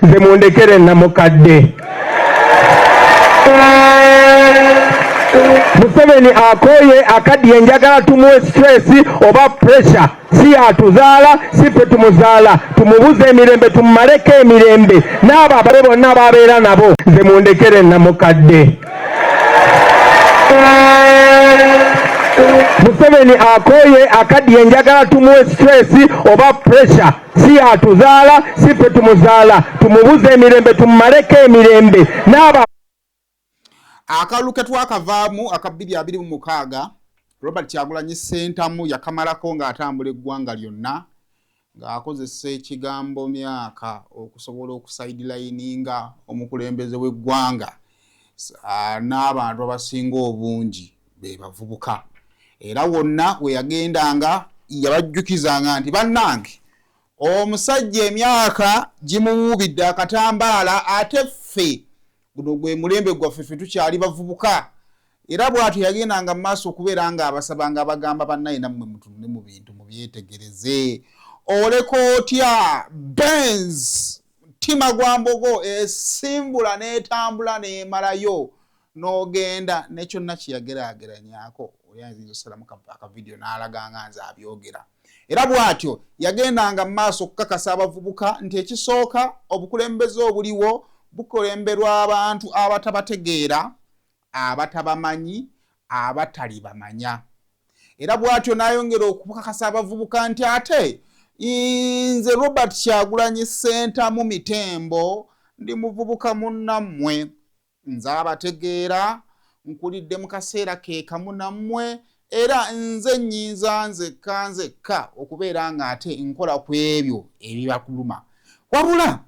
nze mundekere namukadde. Museveni akoye akaddiye njagala tumuwe stress oba pressure, si atuzaala si ffe tumuzaala, tumubuze emirembe tumumaleko emirembe n'abo ababe bonna ababeera nabo, nze mundekere namukadde. Museveni akoye akaddiye njagala tumuwe stress oba pressure, si atuzaala si ffe tumuzaala, tumubuze emirembe tumumaleko emirembe n'abo. Akaluke twakavaamu aka 2026 Robert Kyagulanyi Ssentamu yakamalako ng'atambula eggwanga lyonna ng'akozesa ekigambo myaka okusobola okusidelininga omukulembeze w'eggwanga n'abantu abasinga obungi be bavubuka. Era wonna we yagendanga yabajjukizanga nti bannange omusajja emyaka gimuwubidde akatambaala ate ffe guno gwe mulembe gwaffe ffe tukyali bavubuka. Era bw'atyo yagendanga mu maaso okubeera nga abasabanga abagamba bannaye nammwe mutunule mu bintu mubyetegereze. Oleko otya Benz Tima Gwambogo esimbula n'etambula n'emalayo n'ogenda ne kyonna kyeyageraageranyako olyanziza osalamu akavidiyo n'alaga nga nze abyogera. Era bw'atyo yagendanga mu maaso okukakasa abavubuka nti ekisooka obukulembeze obuliwo bukulemberwa abantu abatabategeera, abatabamanyi, abatali bamanya. Era bw'atyo n'ayongera okukakasa abavubuka nti ate nze Robert Kyagulanyi Ssentamu Mitembo ndi muvubuka munnammwe, nze abategeera nkulidde mu kaseera ke kamu nammwe, era nze nnyinza nzekka okubeera nga ate nkola ku ebyo ebibakuluma. Wabula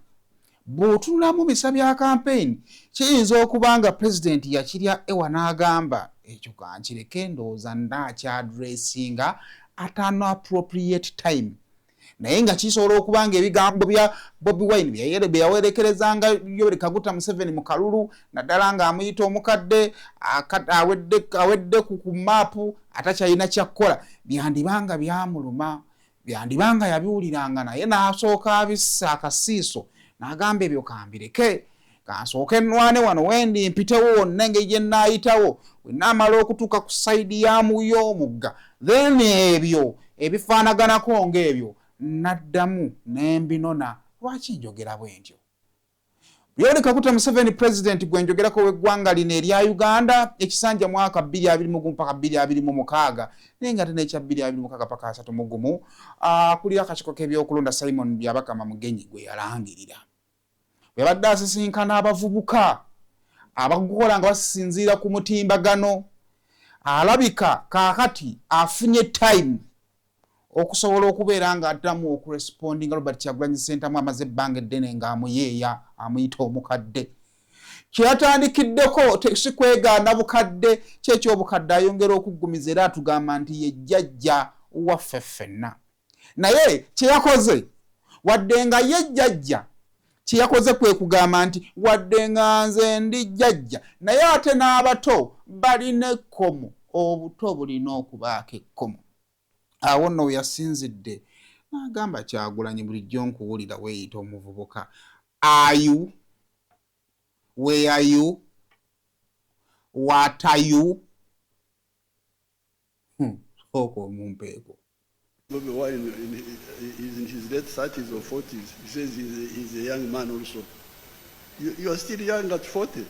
bw'otunula mu bisa bya kampeyini kiyinza okuba nga pulezidenti yakirya ewa n'agamba ekyo kankireke ndowooza ndakyadressinga at an appropriate time. Naye nga kisobola okuba nga ebigambo bya Bobi Wine bye yawerekerezanga Yoweri Kaguta Museveni mu kalulu naddala ng'amuyita omukadde awedde ku maapu atakyalina kyakkola byandibanga byamuluma, byandibanga yabiwuliranga naye n'asooka abissa akasiiso n'agamba ebyo kambireke kansooke nnwane wano wendi mpitewo wonna engeri gye nnaayitawo bwe nnaamala okutuuka ku sayidi ya muyo omugga then ebyo ebifaanaganako ng'ebyo naddamu n'embinona. Lwaki njogera bwe ntyo? Yoweri Kaguta Museveni president gwe njogerako w'eggwanga lino erya Uganda ekisanja mwaka 2021 mpaka 2026 naye nga tenekya 2026 paka 31 akulira akakiko k'ebyokulonda Simon Byabakama Mugenyi gwe yalangirira. Bwe badde asisinkana abavubuka abakukola nga basisinziira ku mutimbagano, alabika kaakati afunye time okusobola okubeera nga addamu okurespondinga Robert Kyagulanyi Ssentamu amaze ebbanga eddene ng'amuyeeya amuyita omukadde. Kyeyataandikiddeko si kwegaana bukadde, ky'ekyobukadde ayongera okuggumiza era atugamba nti ye jjajja waffe ffenna. Naye kyeyakoze wadde nga ye jjajja kyeyakoze kwe kugamba nti wadde nga nze ndi jjajja naye ate n'abato balina ekkomo, obuto bulina okubaako ekkomo. Awo nno yasinzidde n'agamba Kyagulanyi bulijjo nkuwulira weeyita omuvubuka. Are you? Where are you? What are you? Oko mumpeeko. Bobi Wine is in his late 30s or 40s. He says he's a young man also. You are still young at 40.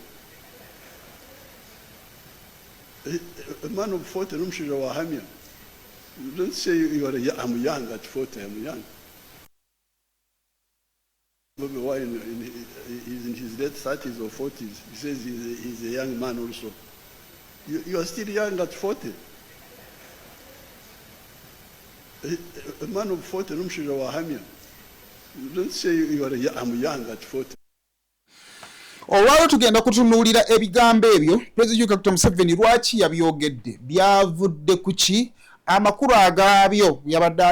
A man of 40, Rumshira Wahamia. You don't say I'm young at 40, I'm young. Bobi Wine is in his late 30s or 40s. He says he's a young man also. You are still young at 40. A man of 40, Rumshira Wahamia. You don't say I'm young at 40. Olwalo tugenda kutunuulira ebigambo ebyo Pulezidenti Kaguta Museveni lwaki yabyogedde byavudde ku ki amakulu agabyo yabadde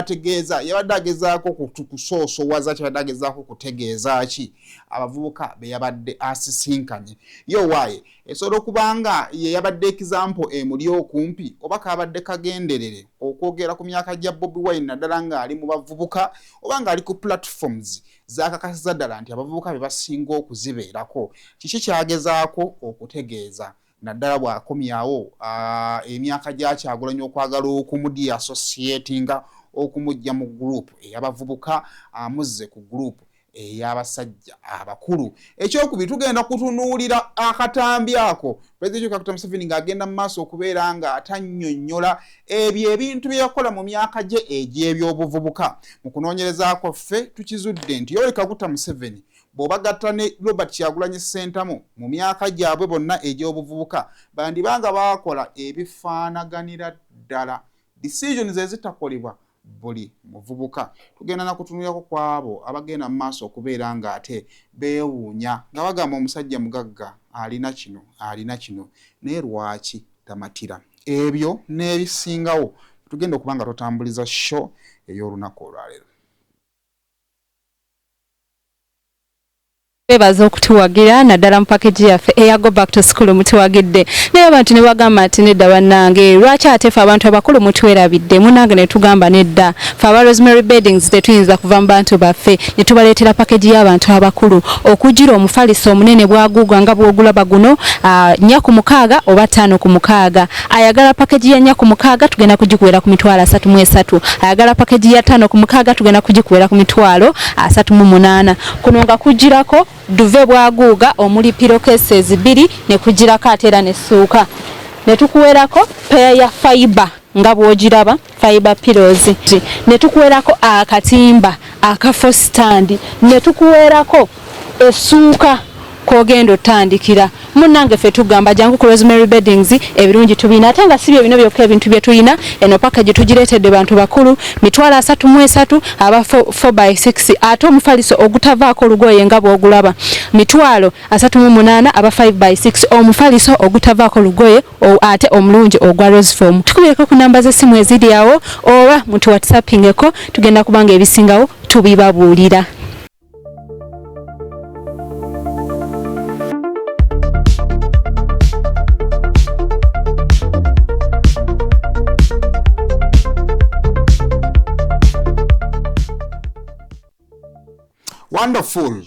agezaako kusoosowaza kyabadde agezaako kutegeeza ki abavubuka be yabadde asisinkanye yo waaye esobola okuba nga ye yabadde example emuli okumpi oba kabadde kagenderere okwogera ku myaka gya Bobi Wine naddala ng'ali mu bavubuka oba ng'ali ku platforms zakakasiza ddala nti abavubuka be basinga okuzibeerako kiki kyagezaako okutegeeza naddala bw'akomyawo emyaka gya Kyagulanyi okwagala okumudi associatinga okumujja mu group ey'abavubuka amuzze ku group ey'abasajja abakulu ekyokubiri tugenda kutunuulira akatambi ako President Dr. Museveni ng'agenda mu maaso okubeera nga atannyonnyola ebyo ebintu bye yakola mu myaka gye egy'ebyobuvubuka mu kunoonyereza kwaffe tukizudde nti Yoweri Kaguta Museveni bw'obagatta ne Robert Kyagulanyi Ssentamu mu myaka gyabwe bonna egy'obuvubuka bandibanga bakola ebifaanaganira ddala decisions ezitakolebwa buli muvubuka tugenda na kutunulirako kwabo abagenda mu maaso okubeera nga ate beewuunya nga bagamba omusajja mugagga alina kino naye lwaki tamatira ebyo n'ebisingawo tugenda okuba nga tutambuliza show ey'olunaku olwaleero. Bebaza okutuwagira naddala mu package yaffe eya Go Back to School mutuwagidde naye abantu ne bagamba ati nedda bannange lwaki ate ffe abantu abakulu mutwerabidde munange ne tugamba nedda ffe aba Rosemary Beddings tetuyinza kuva mu bantu baffe ne tubaleetera package y'abantu abakulu okugira omufaliso omunene bwagugwa nga bw'ogulaba guno 4 oba 5 ayagala package ya 4 tugenda kugikuwera ku mitwalo 33 ayagala package ya 5 tugenda kugikuwera ku mitwalo 38 kuno nga kugirako duve bwaguuga omuli pillowcases 2 ne kugirako ate era ne ssuuka ne tukuwerako pair ya fiber nga bw'ogiraba fiber pillows ne tukuwerako akatimba akafo stand ne tukuwerako essuuka kogendo tandikira munange fe tugamba jangu ku Rosemary Beddings ebirungi tubina ate nga sibyo bino byokka ebintu bye tuyina eno package tugireetedde bantu bakulu mitwalo 33 aba 4x6 ate omufaliso ogutavaako lugoye nga bw'ogulaba mitwalo 38 aba 5x6 omufaliso ogutavaako lugoye ate omulungi ogwa rose form tukubireko ku namba z'essimu eziri awo oba mutu whatsappingeko tugenda kubanga ebisingawo tubibabuulira. Wonderful.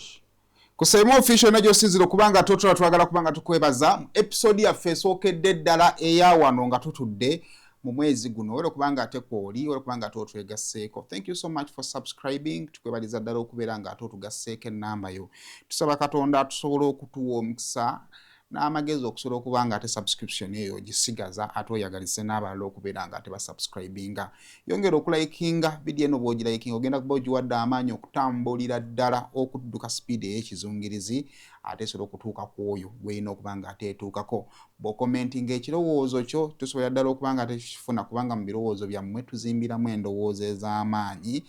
Kusema official na josinziro kubanga toto twagala kubanga tukwebaza episode ya esookedde ddala eya wano nga tutudde mu mwezi guno wala kubanga ate kwoli wala kubanga toto twegasseeko. Thank you so much for subscribing. Tukwebaliza ddala okubeera nga toto tugasseeko ennamba yo. Tusaba Katonda atusobola okutuwa omukisa n'amagezi okusobola okubanga ate subscription eyo gisigaza ate oyagalise n'abalala okubeera nga ate basubscribinga. Yongera okulikinga video eno bw'ogirayikinga ogenda kuba ogiwadde amaanyi okutambulira ddala okudduka speed ey'ekizungirizi ate esobola okutuuka ku oyo gw'erina okuba nga ate etuukako. Bw'okomentinga ekirowoozo kyo tusobola ddala okuba nga ate kifuna kubanga mu birowoozo byammwe tuzimbiramu endowooza ez'amaanyi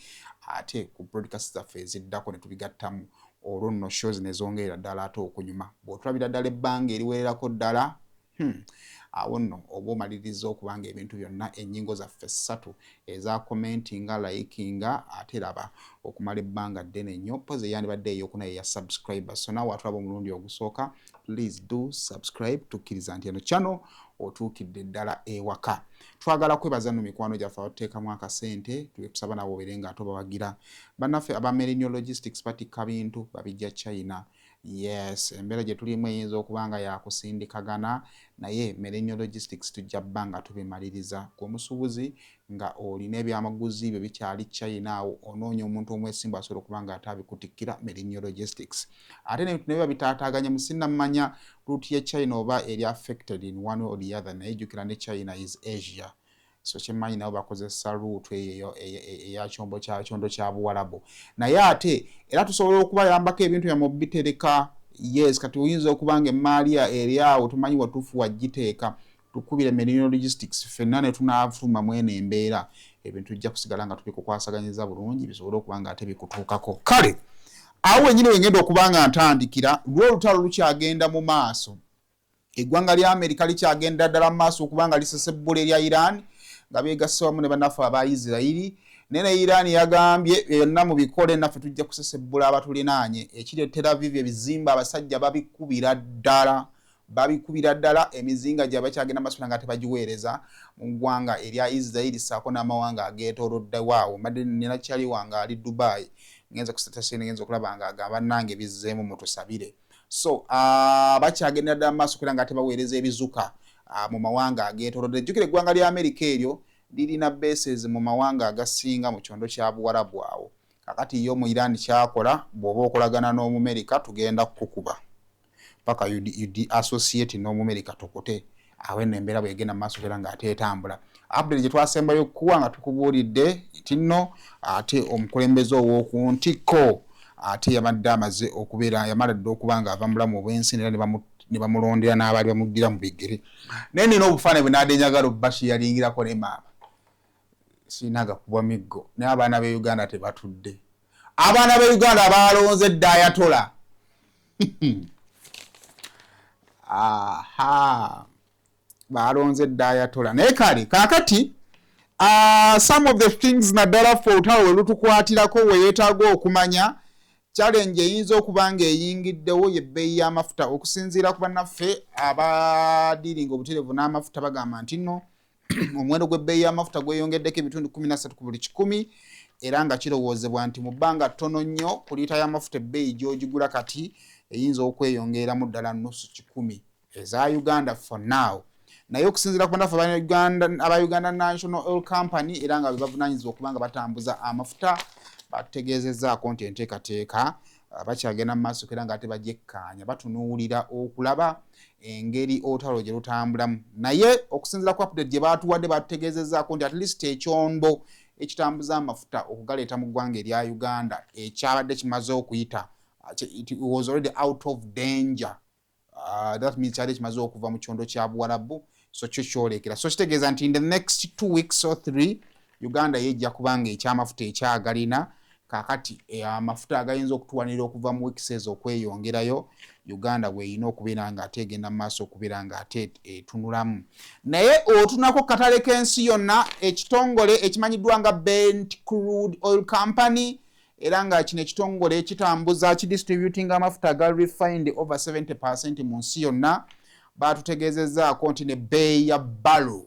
ate ku broadcast zaffe eziddako ne tubigattamu. Olwo nno shows nezongerera ddala ate okunyuma bw'otulabira ddala ebbanga eriwererako ddala awo nno oba omaliriza okubanga ebintu byonna ennyingo zaffe 3 eza commentinga likinga ate raba okumala ebbanga ddene nnyo poze yandibadde eyokuna eya subscribers so nawe atulaba omulundi ogusooka please do subscribe tukkiriza nti eno channel otuukidde ddala ewaka. Twagala kwebaza nno mikwano gyaffe abateekamu akasente tukusaba nabo obeere nga tobawagira bannaffe aba Millennial Logistics batikka bintu babijja China. Yes, embeera gye tulimu eyinza okubanga yakusindikagana naye Millennial Logistics tujja bbanga tubimaliriza ku musuubuzi nga olina ebyamaguzi byo bikyali China awo onoonya omuntu omwesimbu asobola okubanga atabikutikkira Millennial Logistics. Ate nebintu nebyo babitaataaganya musinnamanya route ye China oba eri affected in one or the other naye jjukira ne China is Asia. So kyemmanyi nabo bakozesa route eyo eya kyondo kya Buwarabu naye ate era tusobola okubayambako ebintu bya mubitereka. Yes, kati oyinza okubanga emaali eri awo tumanyi watuufu wagiteeka tukubire Millennial Logistics ffenna ne tunaafuluma mwene embeera ebintu tujja kusigala nga tubikukwasaganyiza bulungi bisobole okubanga ate bikutuukako. Kale awo wenyini wengenda okubanga ntandikira lw'olutalo lukyagenda mu maaso eggwanga lya Amerika likyagenda ddala mu maaso okubanga lisesebbula erya Iran nga beegasse wamu ne bannaffe aba Isirairi. Nene Iran yagambye byonna mu bikole naffe tujja kusesebbula abatulinaanye. Ekiri Tel Aviv ebizimba abasajja babikubira ddala emizinga gye bakyagenda masula nga tebagiweereza mu ggwanga erya Isirairi ssaako n'amawanga ageetoolodde waawo. Mbadde nina kyali wange ali Dubai ngenza ku station ngenza okulaba nga agamba nange bizzeemu mutusabire. So bakyagenda ddala mu maaso kugira nga tebaweereza ebizuka mu mawanga ageetoolodde. Jjukira eggwanga lya Amerika eryo lirina bases mu mawanga agasinga mu kyondo kya Buwarabu awo. Kakati yo mu Iran kyakola bw'oba okolagana n'Omumerika tugenda kukuba paka you associate n'Omumerika tokote awe nembeera bwegenda mu maaso era nga ate etambula. Update gye twasembayo kuwa nga tukubuulidde nti nno ate omukulembeze ow'oku ntikko ate yabadde amaze okubeera yamaladde okuba nga ava mulamu obwensi era ne bamulondera n'abaali bamuddira mu bigere. Naye nina obufaananyi bwe n'adenjagala Bashi yalingirako ne maama sinaga kubwa miggo naye abaana be Uganda tebatudde. Abaana be Uganda balonze Dayatola. Balonze Dayatola. Naye kale kakati some of the things naddala for olutalo lutukwatirako weyeetaaga okumanya challenge eyinza okuba nga eyingiddewo y'ebbeeyi y'amafuta okusinziira ku bannaffe abadiringa obutereevu n'amafuta bagamba nti nno omuwendo gw'ebbeeyi y'amafuta gweyongeddeko ebitundu 13 ku buli 100 era nga kirowoozebwa nti mu bbanga ttono nnyo ku liita y'amafuta ebbeeyi gy'ogigula kati eyinza okweyongeeramu ddala nusu 10 eza Uganda for now. Naye okusinziira ku bannaffe aba Uganda National Oil Company era nga bebavunaanyizibwa okuba nga batambuza amafuta bategeezezzaako nti enteekateeka bakyagenda mu maaso era nga ate bagyekkaanya batunuulira okulaba engeri olutalo gye lutambulamu. Naye okusinziira ku update gye baatuwadde batutegeezezzaako nti at least ekyombo ekitambuza amafuta okugaleeta mu ggwanga erya Uganda ekyabadde kimaze okuyita it was already out of danger. That means kyali kimaze okuva mu kyondo kya Buwarabu so kyo kyolekera. So kitegeeza nti in the next 2 weeks or 3 Uganda yejja kubanga ekyamafuta ekyagalina kakati amafuta agayinza okutuwanira okuva mu weeks ezo okweyongerayo Uganda bweyina okubeera nga ate egenda mu maaso okubeera nga ate etunulamu. Naye otunako katale k'ensi yonna ekitongole ekimanyiddwa nga Bent Crude Oil Company era nga kino ekitongole kitambuza kidistributing amafuta ga refined over 70% mu nsi yonna batutegeezezzaako nti ne bbeeyi ya balo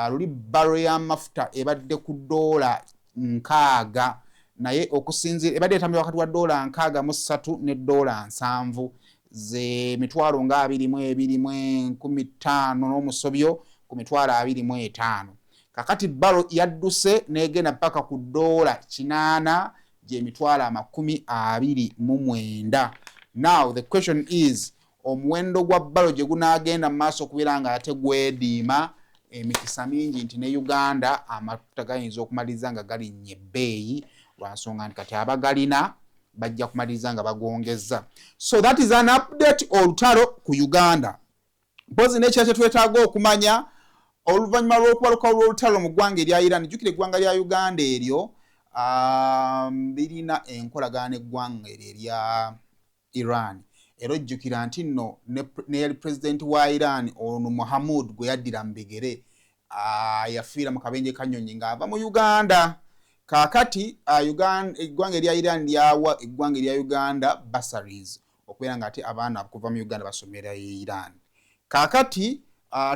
luli balo y'amafuta ebadde ku $6 naye okusinziira ebadde etambula wakati wa $6.3 ne $7 ze mitwalo nga 22,15 n'omusobyo ku mitwalo 25. Kakati balo yadduse n'egenda paka ku $8 gye mitwalo 29. Now the question is omuwendo gwa balo gye gunaagenda mu maaso okubeera nga ate gwediima emikisa mingi nti ne Uganda amafuta gayinza okumaliriza nga galinnye ebbeeyi lwansonga nti kati abagalina bajja kumaliriza nga bagongezza. So that is an update olutalo ku Uganda. Mpozi n'ekira kye twetaaga okumanya oluvannyuma lw'okubaluka olw'olutalo mu ggwanga erya Iran. Jjukira eggwanga lya Uganda eryo birina enkolagana eggwanga erya Iran. Era ojjukira nti nno ne yali president wa Iran ono Mohamud gwe yaddira mu bigere yafiira mu kabenje kanyonyi ng'ava mu Uganda. Kakati eggwanga erya Iran lyawa eggwanga erya Uganda bursaries okubeera nga ate abaana kuva mu Uganda basomera Iran. Kakati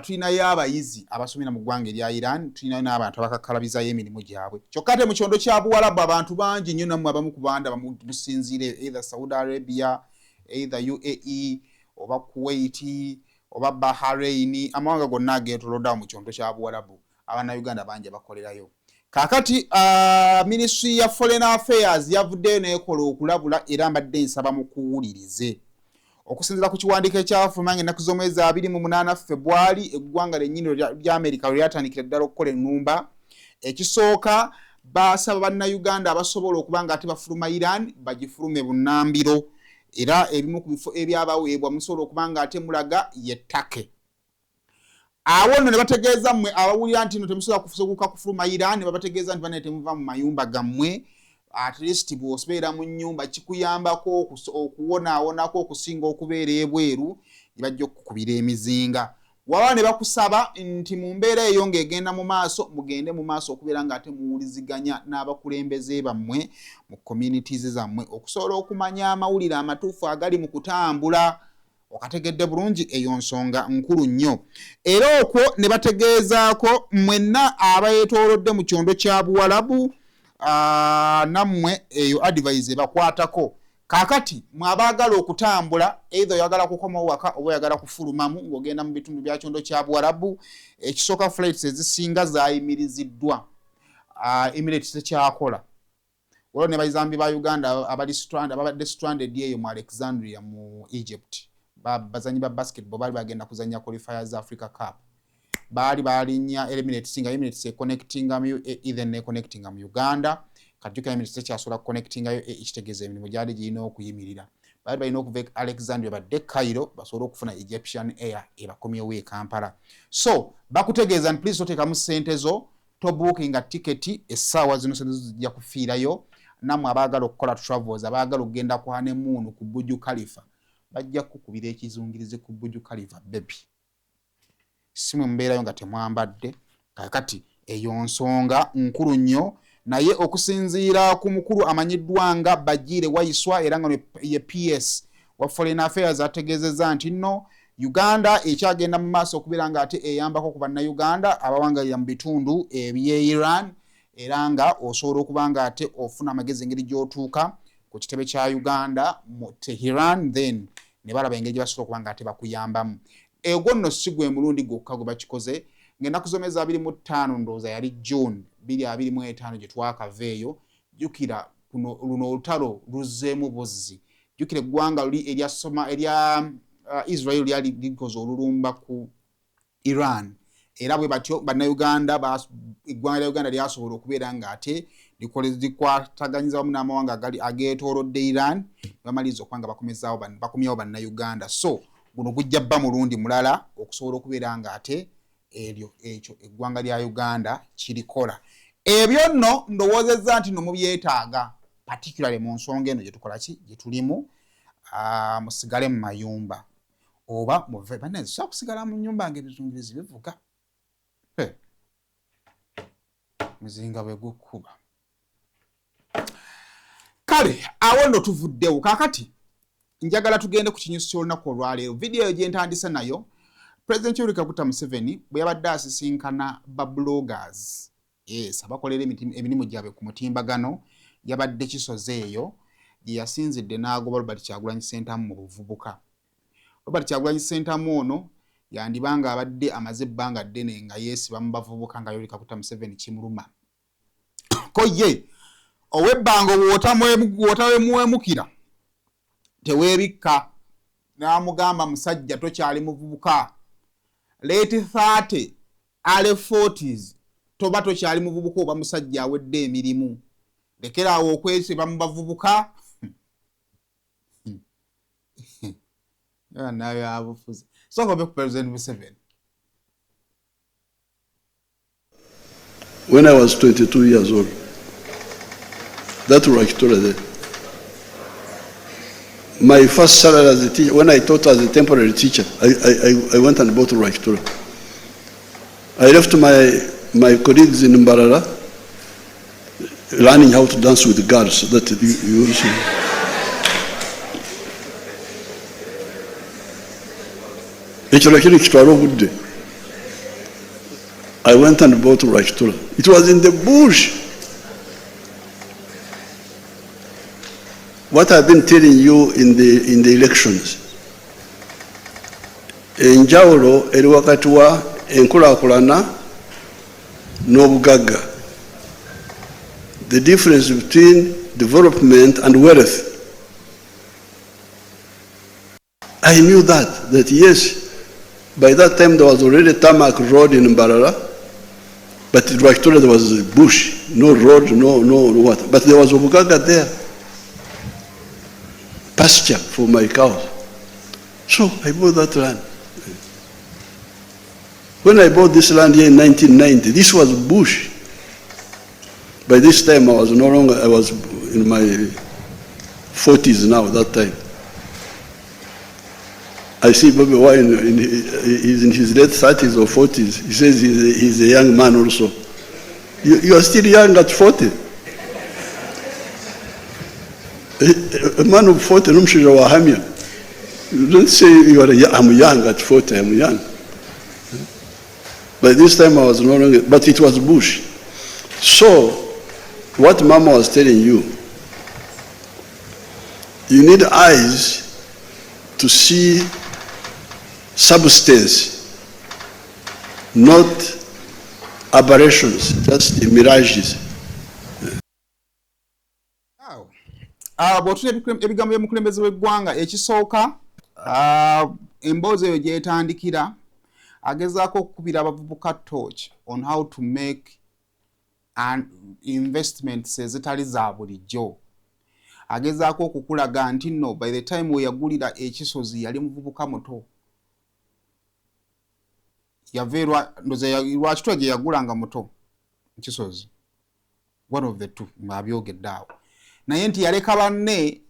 tulinayo abayizi abasomera mu ggwanga erya Iran, tulinayo n'abantu abakakalabizayo emirimu gyabwe. Kyokka ate mu kyondo kya Buwarabu abantu bangi nnyo nammwe abamu ku banda bamusinziire either Saudi Arabia, either UAE oba Kuwait oba Bahrain, amawanga gonna ageetoolodde mu kyondo kya Buwarabu abaana Uganda bangi bakolerayo. Kakati Ministry ya Foreign Affairs yavuddeyo n'ekola okulabula era mbadde nsaba mu kuwulirize. Okusinziira ku kiwandiiko ekyafulumya ennaku z'omwezi 28 February eggwanga lyennyini lya Amerika lwe lyatandikira ddala okukola ennumba. Ekisooka basaba bannayuganda abasobola okuba nga ate bafuluma Iran bagifulume bunnambiro era ebimu ku bifo ebyabaweebwa musobola okuba nga ate mulaga ye Turkey. Awo nno ne bategeeza mmwe abawulira nti nno temusobola kufusoguka kufuluma Iran ne babategeeza nti bane temuva mu mayumba gammwe. At least bw'obeera mu nnyumba kikuyambako okuwonaawonako okusinga okubeera ebweru ne bajja okukubira emizinga. waba ne bakusaba nti mu mbeera eyo ng'egenda mu maaso mugende mu maaso okubeera ng'ate muwuliziganya n'abakulembeze bammwe mu communities zammwe okusobola okumanya amawulire amatuufu agali mu kutambula. Okategedde bulungi eyo nsonga nkulu nnyo. Era okwo ne bategeezaako mwenna abayetoolodde mu kyondo kya Buwalabu nammwe eyo advice ebakwatako. Kaakati mwabaagala okutambula either oyagala kukoma waka oba oyagala kufulumamu ng'ogenda mu bitundu bya kyondo kya Buwalabu, ekisooka flights ezisinga zaayimiriziddwa. Emirates tekyakola. Waliwo ne bayizambi ba Uganda abadde stranded eyo mu Alexandria mu Egypt. Bazanyi ba basketball bali bagenda kuzanya qualifiers Africa Cup. Balinnya Emirates nga Emirates connectinga mu either connectinga mu Uganda. Kajuka Emirates kyasobola connectinga yo ekitegeeza emirimu gyali girina okuyimirira. Balina okuva Alexandria badde Cairo basobola okufuna Egyptian Air ebakomyewo e Kampala. So bakutegeeza nti please oteekamu ssente zo tobookinga tiketi essaawa zino zijja kufiirayo. Nammwe abaagala okukola travels abaagala okugenda ku honeymoon ku Burj Khalifa bajja kukubira ekizungirizi ku Burj Khalifa baby. Si mu mbeerayo nga temwambadde. Kakati eyo nsonga nkulu nnyo. Naye okusinziira ku mukulu amanyiddwa nga Bagiire Wayiswa era nga ye PS wa Foreign Affairs ategeezezza nti nno Uganda ekyagenda mu maaso okubeera nga ate eyambako ku bannayuganda abawangalira mu bitundu ebye Iran era nga osobola okuba nga ate ofuna amagezi engeri gy'otuuka ku kitebe kya Uganda mu Tehran then ne balaba engeri gye basobola okuba nga ate bakuyambamu. Egwo nno si gwe mulundi gwokka gwe bakikoze. Ngenda kusomeza 25 ndowooza yali June 2025 gye twakaveeyo. Jjukira luno olutalo luzzeemu buzzi. Jjukira eggwanga luli erya Israel lyali likoze olulumba ku Iran. Era bwe batyo bannayuganda eggwanga lya Uganda lyasobola okubeera ng'ate likwataganyiza wamu n'amawanga ageetoolodde Iran bamaliza okuba nga bakomyawo bannayuganda. So guno gujja bba mulundi mulala okusobola okubeera ng'ate ekyo eggwanga lya Uganda kirikola. Ebyo nno ndowoozezza nti no mubyetaaga particularly mu nsonga eno gye tukola ki gye tulimu musigale mu mayumba oba muve banne so kusigala mu nyumba ng'ebizungirizi bivuga muzinga bwe gukuba. Kale awo ndo tuvuddewo. Kaakati njagala tugende ku kinyusi ky'olunaku olwaleero. Vidiyo gye ntandise nayo President Museveni bwe yabadde asisinkana ba bloggers abakolera emirimu gyabwe ku mutimbagano yabadde kisoze eyo gye yasinzidde n'agoba Robert Kyagulanyi Ssentamu mu buvubuka. Robert Kyagulanyi Ssentamu ono yandibanga abadde amaze ebbanga ddene nga yeesiba mu bavubuka nga Yoweri Kaguta Museveni kimuluma. Ko ye ow'ebbanga bw'otawemuwemukira teweebikka n'amugamba musajja tokyali muvubuka. Late 30 ale 40s toba tokyali muvubuka oba musajja awedde emirimu. Lekeraawo Okweyita mu bavubuka nayo abufuzi. So go back to President Museveni. When I was 22 years old, that was Victoria there. My first salary as a teacher, when I taught as a temporary teacher, I went and bought Victoria. I left my colleagues in Mbarara learning how to dance with the girls so that you will see. I went and bought Victoria. It was in the bush. What I've been telling you in the elections. Enjawulo eri wakati wa enkulaakulana n'obugagga. The difference between development and wealth. I knew that yes, by that time there was already a tarmac road in Mbarara, but in Victoria there was a bush, no road, no what. But there was obugagga there, pasture for my cows. So I bought that land. When I bought this land here in 1990, this was bush. By this time I was no longer, I was in my 40s now, that time. I see Bobi Wine, he's in his late 30s or 40s. He says he's a young man also. You are still young at 40. A man of 40, you don't say I'm young at 40, I'm young. By this time I was no longer, but it was Bush. So, what Mama was telling you, you need eyes to see substance, not aberrations, just the mirages. Bw'otula ebigambo by'omukulembeze w'eggwanga ekisooka emboozi eyo gyetandikira agezaako okukubira abavubuka torch on how to make an investments ezitali za bulijjo. Agezaako okukulaga nti nno by the time we yagulira ekisozi yali muvubuka muto. Yaveerwa ndoze lwakitwa gye yagulanga muto ekisozi. One of the two ng'abyogedde awo. Naye nti yaleka banne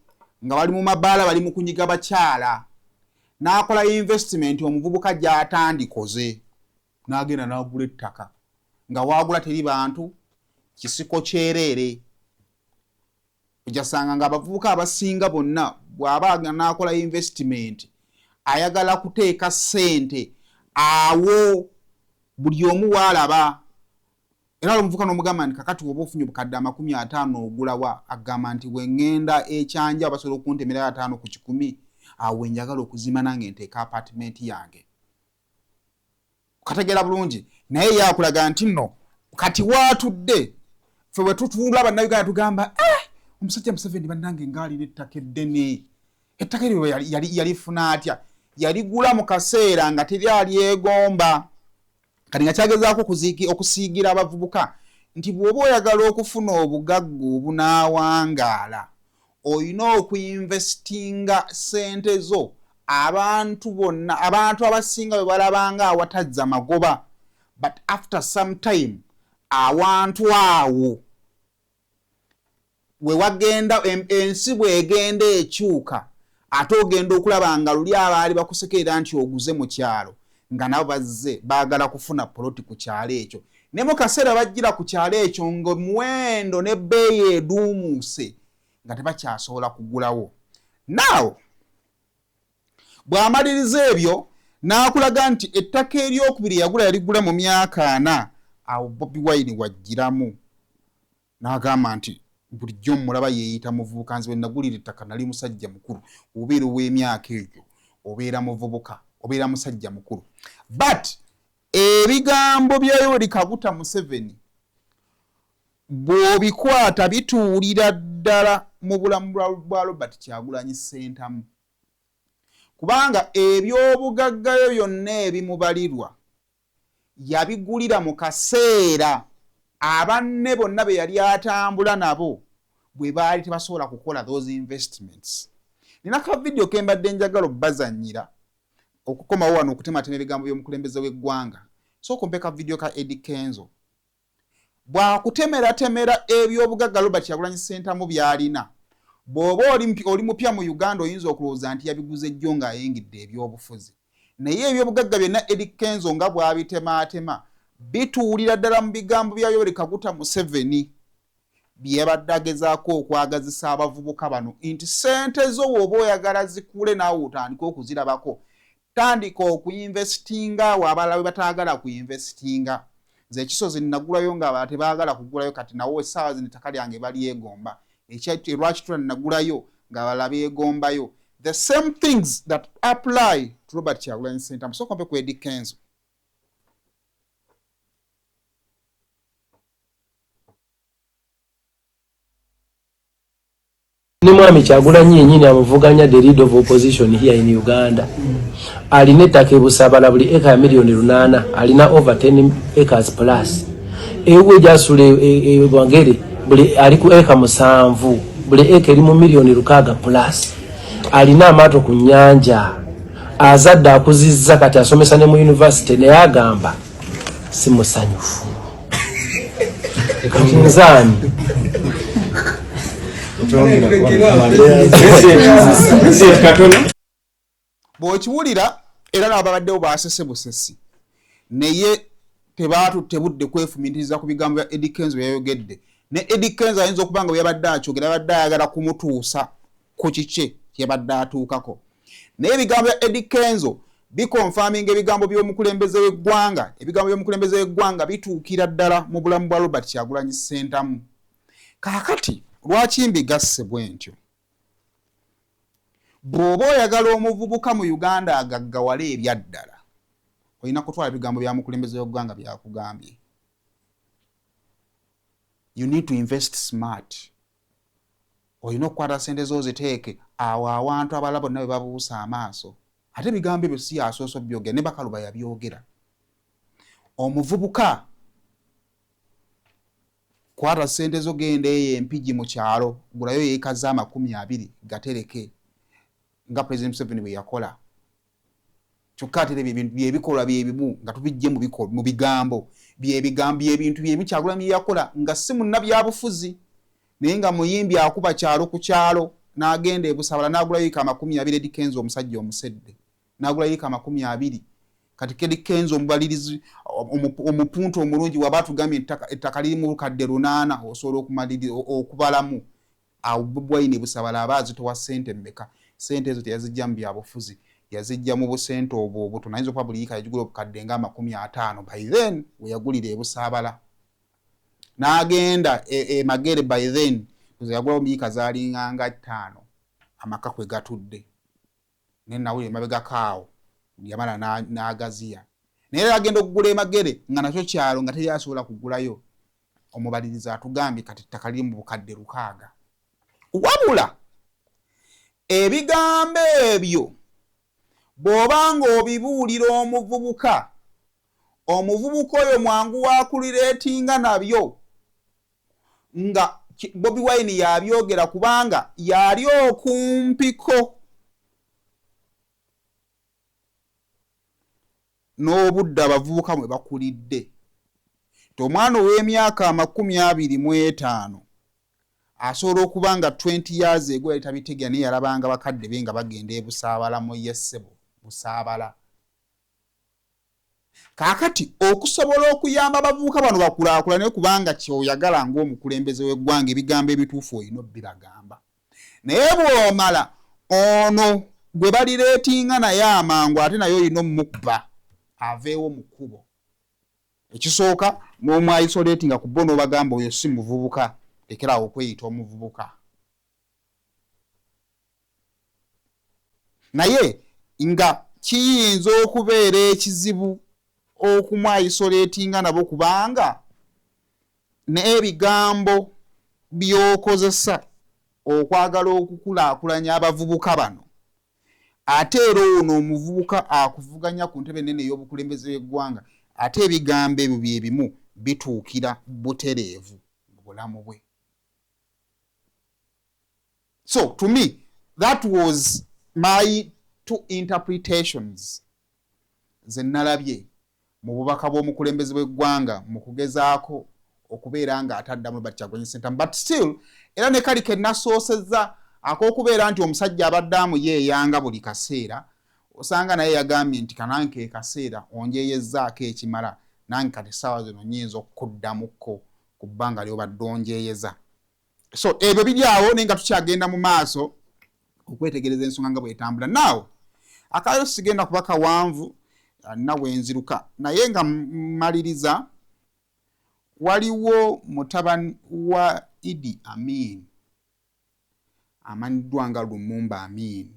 nga bali mu mabaala bali mu kunyiga bakyala. N'akola investment omuvubuka gy'atandikoze. N'agenda n'agula ettaka. Nga waagula teri bantu kisiko kyereere. Ojasanga nga abavubuka abasinga bonna bw'aba n'akola investment ayagala kuteeka ssente awo buli omu waalaba. Era omuvubuka n'omugamba nti kakati oba ofunye obukadde 50 ogulawa agamba nti bwe ŋŋenda ekyanja basobola okuntemera 5 ku 10 awo njagala okuzima nange nteeka apartment yange. Kategeera bulungi naye yakulaga nti nno kati waatudde ffe bwe tutuula bannayuganda tugamba omusajja Museveni bannange ng'alina ettaka eddene. Ettaka eryo yalifuna atya? Yaligula mu kaseera nga teri alyegomba. Kati nga kyagezaako okusiigira abavubuka nti bw'oba oyagala okufuna obugagga obunaawangaala olina okuinvestinga ssente zo abantu bonna abantu abasinga bwe balabanga awatazza magoba, but after some time awantu awo we wagenda ensi bw'egenda ekyuka ate ogenda okulaba nga luli abaali bakusekerera nti oguze mu kyalo nga nabo bazze baagala kufuna poloti ku kyalo ekyo. Ne mu kaseera bajjira ku kyalo ekyo ng'omuwendo n'ebbeeyi eduumuuse nga tebakyasobola kugulawo. Now bw'amaliriza ebyo n'akulaga nti ettaka eryokubiri yagula yaligula mu myaka 4. Awo Bobi Wine wajjiramu n'agamba nti bulijjo mulaba yeeyita muvubuka, nze bwe nagulira ettaka nali musajja mukulu. Obeera ow'emyaka egyo obeera muvubuka, obeera musajja mukulu. But ebigambo bya Yoweri Kaguta Museveni bw'obikwata bituulira ddala mu bulamu bwa Robert Kyagulanyi Ssentamu. Kubanga ebyobugaggayo byonna ebimubalirwa yabigulira mu kaseera abanne bonna be yali atambula nabo bwe baali tebasobola kukola those investments. Nina ka video ke mbadde njagala obbazannyira okukomawo wano okutematema ebigambo by'omukulembeze w'eggwanga. So kompeka video ka Eddie Kenzo bwakutemera ebyobugagga Robert Kyagulanyi Ssentamu byalina. Bw'oba oli mupya mu Uganda oyinza okulowooza nti yabiguze jjo ng'ayengedde ebyobufuzi. Naye ebyobugagga byonna Eddie Kenzo nga bw'abitemaatema bituulira ddala mu bigambo bya Yoweri Kaguta Museveni byebadde agezaako okwagazisa abavubuka bano nti ssente zo bw'oba oyagala zikule naawe otandika okuzirabako. Tandika okuinvestinga awo abalala bataagala kuinvestinga. Nze ekisozi nnagulayo ng'abalala tebaagala kugulayo, kati nawo essaawa zino ettaka lyange balyegomba. Lwakitula nnagulayo ng'abalala beegombayo. The same things that apply to Robert Kyagulanyi Ssentamu. So kompe ku Eddie Kenzo. Ni mwami Kyagulanyi yennyini amuvuganya the leader of opposition here in Uganda. Alina ettaka Busabala buli eka ya $8,000,000. Alina over 10 acres plus. Ewe jasule Wangere buli ali ku eka 7. Buli eka eri mu $1,600,000 plus. Alina amaato ku nnyanja. Azadde akuzizza kati asomesa ne mu university naye agamba si musanyufu. Kinzani. bw'okiwulira era n'ababaddewo baasese busesi naye tebaatutebudde kwefumiitiriza ku bigambo bya Eddie Kenzo byayogedde ne Eddie Kenzo ayinza okuba nga byabadde akyogera abadde ayagala kumutuusa ku kike kyebadde atuukako naye ebigambo bya Eddie Kenzo bikonfaminga ebigambo by'omukulembeze w'eggwanga ebigambo by'omukulembeze w'eggwanga bituukira ddala mu bulamu bwa Robert Kyagulanyi Ssentamu. Kaakati lwaki mbigasse bwe ntyo? Bw'oba oyagala omuvubuka mu Uganda agaggawala ebyaddala olina kutwala ebigambo bya mukulembeze w'eggwanga byakugambye. You need to invest smart. Olina okukwata ssente zo ziteeke awo awantu abalala bonna bwe babuusa amaaso. Ate ebigambo ebyo si yasooso byogera ne Bakaluba yabyogera. Omuvubuka kwata ssente zo genda eyo Empigi mu kyalo gulayo yeeka za 20 gatereke nga President Museveni bwe yakola. Kyokka ate byebikolwa byebimu nga tubijje mu bigambo byebintu byebimu Kyagulanyi yakola nga si munnabyabufuzi naye nga muyimbi akuba kyalo ku kyalo n'agenda ebusabala n'agula yiika 20 Eddie Kenzo omusajja omusedde n'agula yiika 20 kati Eddie Kenzo omubalirizi omupuntu omulungi waba atugambye ettaka liri mu bukadde 8 osobola okumaliriza okubalamu awo bwayine busabala abaazitowa ssente mmeka. Ssente ezo teyazijja mu byabufuzi yazijja mu busente obwo tunayinza okuba buli yiika yagigula obukadde nga 50 by then we yagulira ebusabala n'agenda Magere by then yagula mu yiika zaalinganga 5 amaka kwe gatudde ne nawulira emabega kaawo yamala n'agaziya naye agenda okugula Magere nga nakyo kyalo nga teri asobola kugulayo. Omubaliriza atugambye kati ettaka liri mu bukadde 6. Wabula ebigambo ebyo bw'obanga obibuulira omuvubuka oyo mwangu wakulireetinga nabyo nga Bobi Wine yabyogera kubanga yali okumpiko n'obudde abavubuka mwe bakulidde. Omwana ow'emyaka 25 asobola okuba nga 20 years ago yali tabitegera naye yalabanga bakadde be nga bagenda ebusaabala mu yessebo busaabala. Kaakati okusobola okuyamba abavubuka bano bakulaakulane kubanga kyoyagala ng'omukulembeze w'eggwanga ebigambo ebituufu olina obbibagamba. Naye bw'omala ono gwe balireetinga naye amangu ate naye olina omukkuba aveewo mu kkubo. Ekisooka n'omwayisoleetinga ku bo n'obagamba oyo si muvubuka lekeraawo okweyita omuvubuka. Naye nga kiyinza okubeera ekizibu okumwayisoleetinga nabo kubanga n'ebigambo by'okozesa okwagala okukulaakulanya abavubuka bano ate era ono omuvubuka akuvuganya ku ntebe ennene ey'obukulembeze bw'eggwanga ate ebigambo ebyo bye bimu bituukira butereevu mu bulamu bwe. So to me that was my 2 interpretations ze nalabye mu bubaka bw'omukulembeze bw'eggwanga mu kugezaako okubeera nga ataddamu Robert Kyagulanyi Ssentamu. But still era ne kali ke nasoosezza ak'okubeera nti omusajja abadde amuyeeyanga buli kaseera osanga naye yagambye nti kananke kaseera onjeeyezzaako ekimala nange kati essaawa zino nnyinza okukuddamuko ku bbanga ly'obadde onjeeyeza. So ebyo bijaawo naye nga tukyagenda mu maaso okwetegereza ensonga nga bw'etambula. Naawe akayo sigenda kuba kawanvu nawe nziruka naye nga mmaliriza waliwo mutabani wa Idi Amin amanyiddwa nga Lumumba Amin.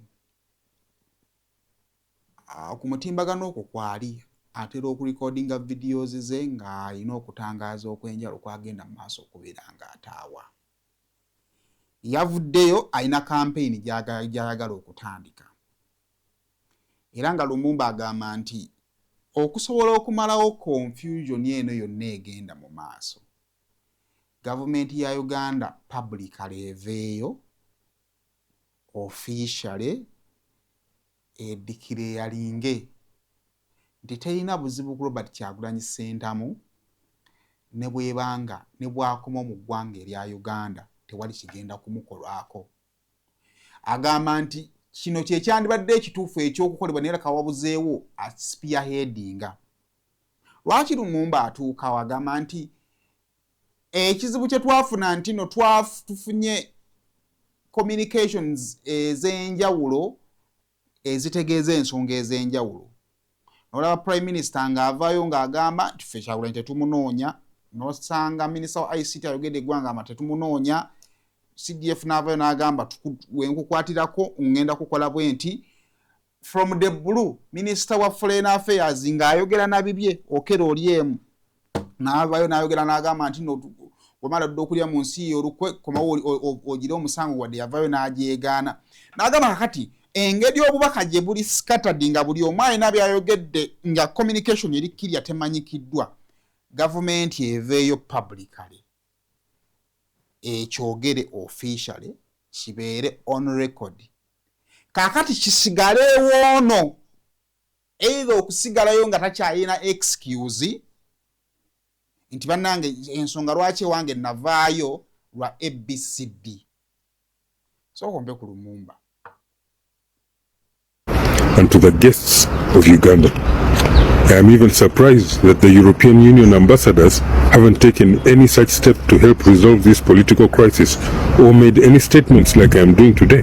Ku mutimbagano okwo kwali atera okurekodinga videos ze nga alina okutangaaza okwenjala kwagenda mu maaso okubeera nga ataawa. Yavuddeyo alina campaign gy'ayagala okutandika era nga Lumumba agamba nti okusobola okumalawo confusion eno yonna egenda mu maaso gavumenti ya Uganda publicly eveeyo officially edeclaringe nti terina buzibu ku Robert Kyagulanyi Ssentamu ne bwebanga ne bwakoma mu ggwanga erya Uganda tewali kigenda kumukolwako. Agamba nti kino kye kyandibadde ekituufu ekyokukolebwa naye leka wabuzeewo spearheadinga. Lwaki Lumumba atuuka wagamba nti ekizibu kye twafuna nti no tufunye communications ez'enjawulo ezitegeeza ensonga ez'enjawulo. Olaba Prime Minister ng'avaayo ng'agamba nti ffe Kyagulanyi tetumunoonya, n'osanga Minisita wa ICT ayogedde eggwanga ama tetumunoonya, CDF n'avaayo n'agamba wenkukwatirako ngenda kukola bwe nti. From the blue, Minister wa Foreign Affairs ng'ayogera na bibye okera oli emu n'avaayo n'ayogera n'agamba nti no wamala dda okulya mu nsi olukwe komawo ogire omusango wadde yavaayo n'agyegaana. N'agamba kakati engeri obubaka gye buli scattered nga buli omu alina byayogedde nga communication eri kirya temanyikiddwa. Gavumenti eveeyo publicly ekyogere officially kibeere on record. Kakati kisigaleewo ono either okusigalayo nga takyalina excuse nti bannange ensonga lwaki ewange navaayo lwa ABCD. So kombe ku Lumumba. And to the guests of Uganda, I am even surprised that the European Union ambassadors haven't taken any such step to help resolve this political crisis or made any statements like I am doing today.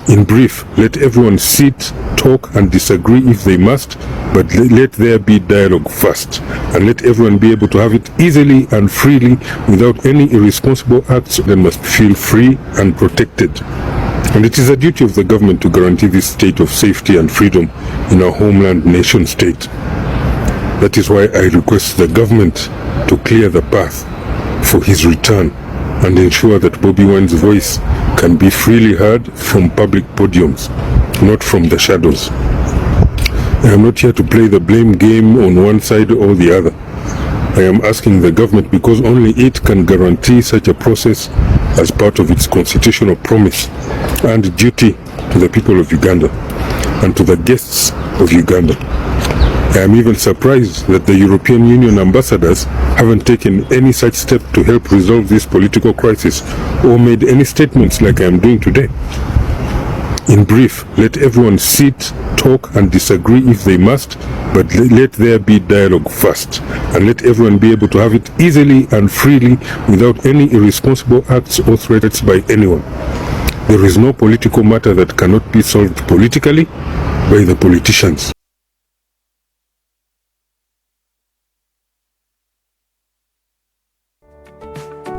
In brief, let everyone sit, talk and disagree if they must, but let there be dialogue first, and let everyone be able to have it easily and freely without any irresponsible acts. They must feel free and protected. And it is a duty of the government to guarantee this state of safety and freedom in our homeland nation state. That is why I request the government to clear the path for his return and ensure that Bobi Wine's voice can be freely heard from public podiums, not from the shadows. I am not here to play the blame game on one side or the other. I am asking the government because only it can guarantee such a process as part of its constitutional promise and duty to the people of Uganda and to the guests of Uganda. I am even surprised that the European Union ambassadors haven't taken any such step to help resolve this political crisis or made any statements like I am doing today. In brief, let everyone sit, talk and disagree if they must, but let there be dialogue first, and let everyone be able to have it easily and freely without any irresponsible acts or threats by anyone. There is no political matter that cannot be solved politically by the politicians.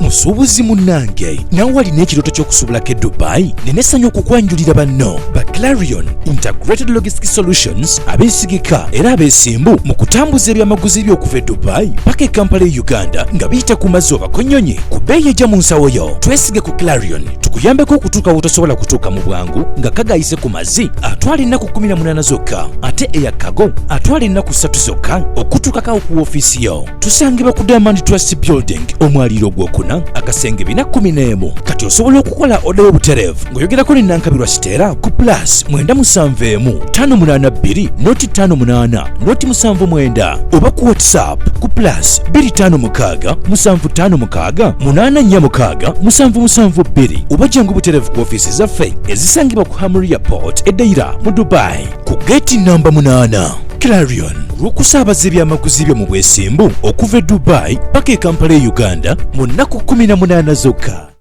Musuubuzi munnange nawe walina ekirooto ky'okusuubulako e Dubai nenessanyu okukwanjulira banno ba Clarion Integrated Logistics Solutions abeesigika era abeesimbu mu kutambuza ebyamaguzi by'okuva e Dubai paka e Kampala e Uganda nga biyita ku mazzi oba konnyonyi ku bbeeyi ejja mu nsawo yo. Twesige ku Clarion tukuyambeko okutuuka wotosobola kutuuka mu bwangu nga kagayise ku mazzi atwala ennaku 18 zokka ate eyakago atwala ennaku 3 zokka okutuukako ku woofiisi yo. Tusangibwa ku Diamond Trust Building omwaliiro gw'okuna akasenge 411. Kati osobola okukola oda y'obutereevu ng'oyogerako ne Nankabirwa Siteera ku +971 582 58 79 oba ku WhatsApp ku +256 756 846 772 oba jangu butereevu ku ofiisi zaffe ezisangibwa ku Hamri Airport Edeira mu Dubai ku gate namba 8. Clarion lw'okusaabaza ebyamaguzi byo mu bwesimbu okuva e Dubai paka e Kampala e Uganda mu nnaku 18 zokka.